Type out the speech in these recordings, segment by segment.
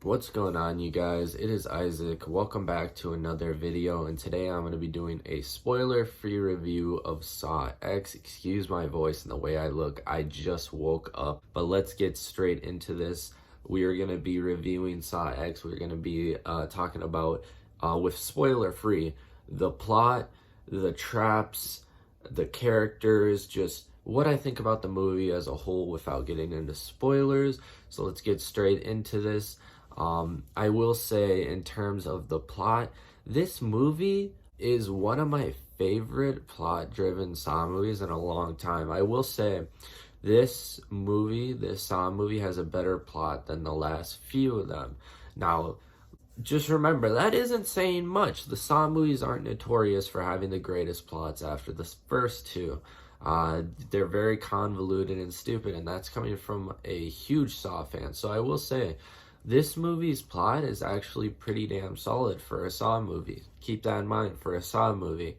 What's going on, you guys? It is Isaac. Welcome back to another video, and today I'm going to be doing a spoiler-free review of Saw X. Excuse my voice and the way I look. I just woke up, but let's get straight into this. We are going to be reviewing Saw X. We're going to be talking about, with spoiler-free, the plot, the traps, the characters, just what I think about the movie as a whole without getting into spoilers. So let's get straight into this. I will say, in terms of the plot, this movie is one of my favorite plot-driven Saw movies in a long time. I will say, this Saw movie, has a better plot than the last few of them. Now, just remember, that isn't saying much. The Saw movies aren't notorious for having the greatest plots after the first two. They're very convoluted and stupid, and that's coming from a huge Saw fan. So I will say, this movie's plot is actually pretty damn solid for a Saw movie. Keep that in mind for a Saw movie.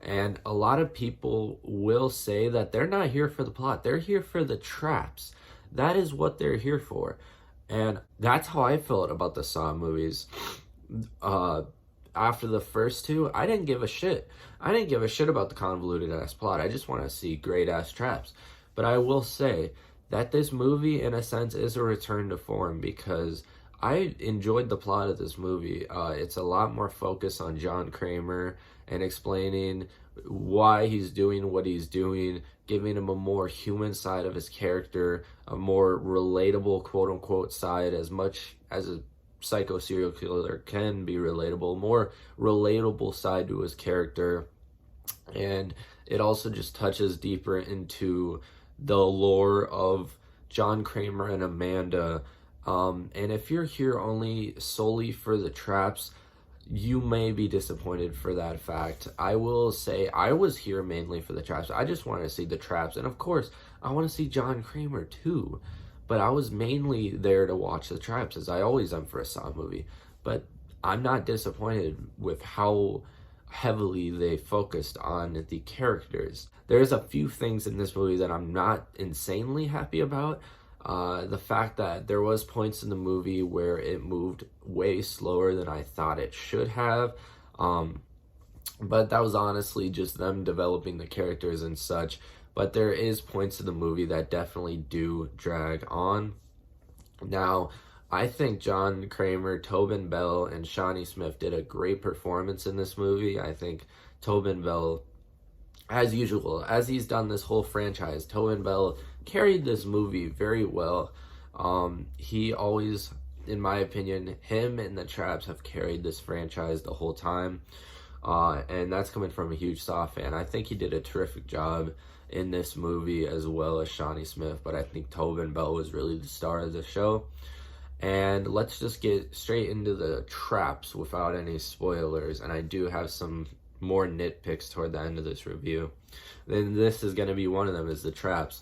And a lot of people will say that they're not here for the plot. They're here for the traps. That is what they're here for. And that's how I felt about the Saw movies. After the first two, I didn't give a shit. I didn't give a shit about the convoluted ass plot. I just want to see great ass traps. But I will say that this movie, in a sense, is a return to form because I enjoyed the plot of this movie. It's a lot more focused on John Kramer and explaining why he's doing what he's doing, giving him a more human side of his character, a more relatable, quote-unquote, side, as much as a psycho serial killer can be relatable, more relatable side to his character. And it also just touches deeper into the lore of John Kramer and Amanda. And if you're here only solely for the traps, you may be disappointed for that fact. I will say I was here mainly for the traps. I just wanted to see the traps. And of course, I want to see John Kramer too. But I was mainly there to watch the traps, as I always am for a Saw movie. But I'm not disappointed with how heavily they focused on the characters. There's a few things in this movie that I'm not insanely happy about. The fact that there was points in the movie where it moved way slower than I thought it should have. But that was honestly just them developing the characters and such. But there is points in the movie that definitely do drag on. Now, I think John Kramer, Tobin Bell, and Shawnee Smith did a great performance in this movie. I think Tobin Bell, as usual, as he's done this whole franchise, Tobin Bell carried this movie very well. He always, in my opinion, him and the Traps have carried this franchise the whole time. And that's coming from a huge Saw fan. I think he did a terrific job in this movie, as well as Shawnee Smith, but I think Tobin Bell was really the star of the show. And let's just get straight into the traps without any spoilers. And I do have some more nitpicks toward the end of this review. Then this is going to be one of them, is the traps.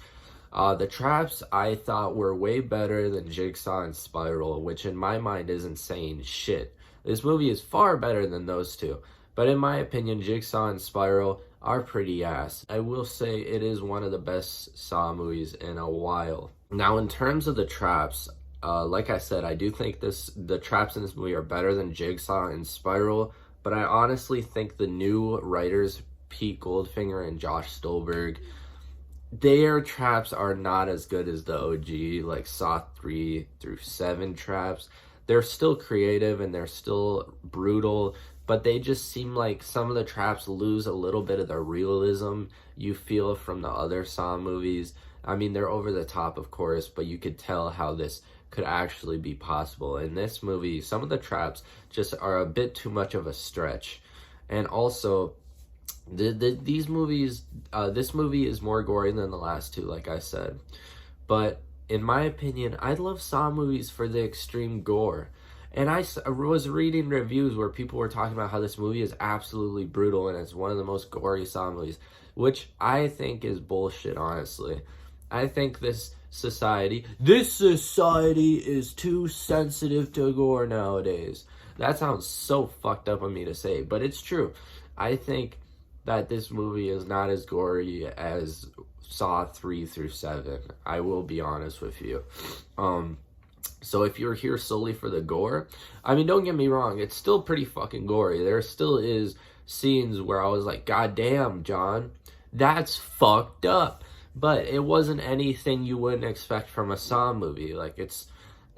The traps I thought were way better than Jigsaw and Spiral, which in my mind isn't saying shit. This movie is far better than those two. But in my opinion, Jigsaw and Spiral are pretty ass. I will say it is one of the best Saw movies in a while. Now, in terms of the traps, like I said, I do think the traps in this movie are better than Jigsaw and Spiral, but I honestly think the new writers, Pete Goldfinger and Josh Stolberg, their traps are not as good as the OG, like Saw 3 through 7 traps. They're still creative and they're still brutal, but they just seem like some of the traps lose a little bit of the realism you feel from the other Saw movies. I mean, they're over the top, of course, but you could tell how this could actually be possible. In this movie, some of the traps just are a bit too much of a stretch. And also, this movie is more gory than the last two, like I said. But in my opinion, I love Saw movies for the extreme gore. And I was reading reviews where people were talking about how this movie is absolutely brutal and it's one of the most gory Saw movies, which I think is bullshit, honestly. I think this society is too sensitive to gore nowadays. That sounds so fucked up of me to say, but it's true. I think that this movie is not as gory as Saw 3 through 7. I will be honest with you. So if you're here solely for the gore, I mean, don't get me wrong, it's still pretty fucking gory. There still is scenes where I was like, God damn, John, that's fucked up. But it wasn't anything you wouldn't expect from a Saw movie. Like, it's,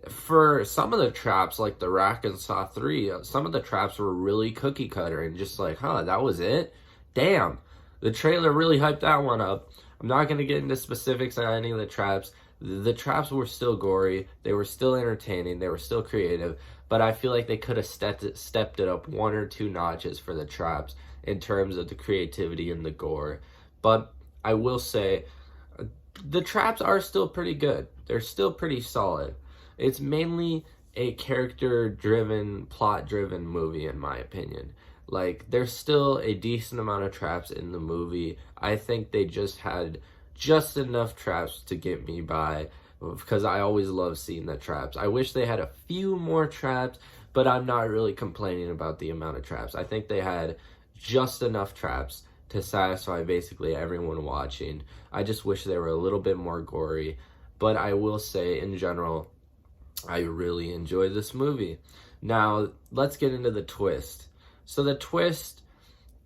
for some of the traps, like the Rack and Saw 3, some of the traps were really cookie cutter and just like, huh, that was it? Damn. The trailer really hyped that one up. I'm not going to get into specifics on any of the traps. The traps were still gory. They were still entertaining. They were still creative. But I feel like they could have stepped it up 1 or 2 notches for the traps in terms of the creativity and the gore. But I will say, the traps are still pretty good. They're still pretty solid. It's mainly a character-driven, plot-driven movie, in my opinion. Like, there's still a decent amount of traps in the movie. I think they just had just enough traps to get me by, because I always love seeing the traps. I wish they had a few more traps, but I'm not really complaining about the amount of traps. I think they had just enough traps to satisfy basically everyone watching. I just wish they were a little bit more gory, but I will say, in general, I really enjoyed this movie. Now, let's get into the twist. So the twist,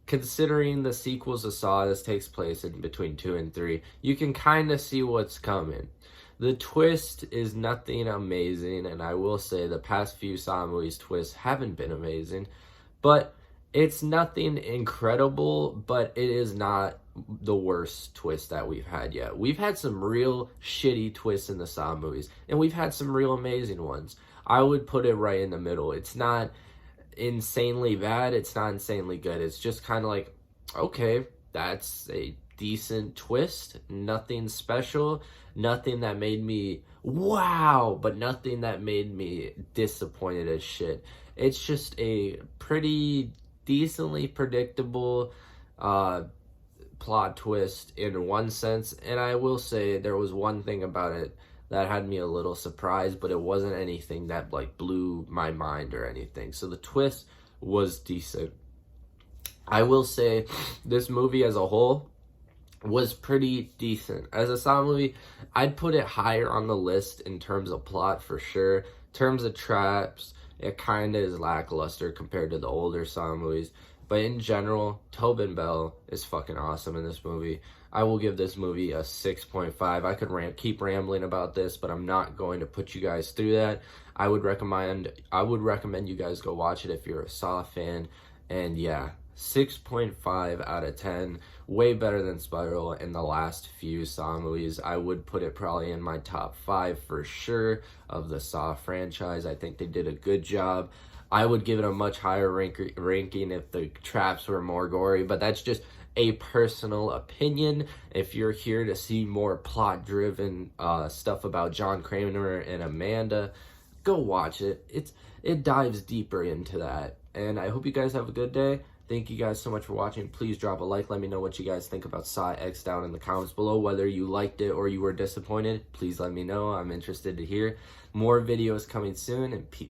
considering the sequels to Saw, this takes place in between 2 and 3, you can kind of see what's coming. The twist is nothing amazing, and I will say the past few Saw movies' twists haven't been amazing, but it's nothing incredible, but it is not the worst twist that we've had yet. We've had some real shitty twists in the Saw movies, and we've had some real amazing ones. I would put it right in the middle. It's not insanely bad, it's not insanely good. It's just kind of like, okay, that's a decent twist. Nothing special, nothing that made me wow, but nothing that made me disappointed as shit. It's just a pretty decently predictable plot twist in one sense, and I will say there was one thing about it that had me a little surprised, but it wasn't anything that like blew my mind or anything. So the twist was decent. I will say this movie as a whole was pretty decent. As a Saw movie, I'd put it higher on the list in terms of plot for sure. In terms of traps, it kind of is lackluster compared to the older Saw movies. But in general, Tobin Bell is fucking awesome in this movie. I will give this movie a 6.5. I could keep rambling about this, but I'm not going to put you guys through that. I would recommend you guys go watch it if you're a Saw fan. And yeah, 6.5 out of 10. Way better than Spiral and the last few Saw movies. I would put it probably in my top 5 for sure of the Saw franchise. I think they did a good job. I would give it a much higher ranking if the traps were more gory, but that's just a personal opinion. If you're here to see more plot-driven stuff about John Kramer and Amanda, go watch it. It dives deeper into that. And I hope you guys have a good day. Thank you guys so much for watching. Please drop a like. Let me know what you guys think about Saw X down in the comments below. Whether you liked it or you were disappointed, please let me know. I'm interested to hear. More videos coming soon, and peace.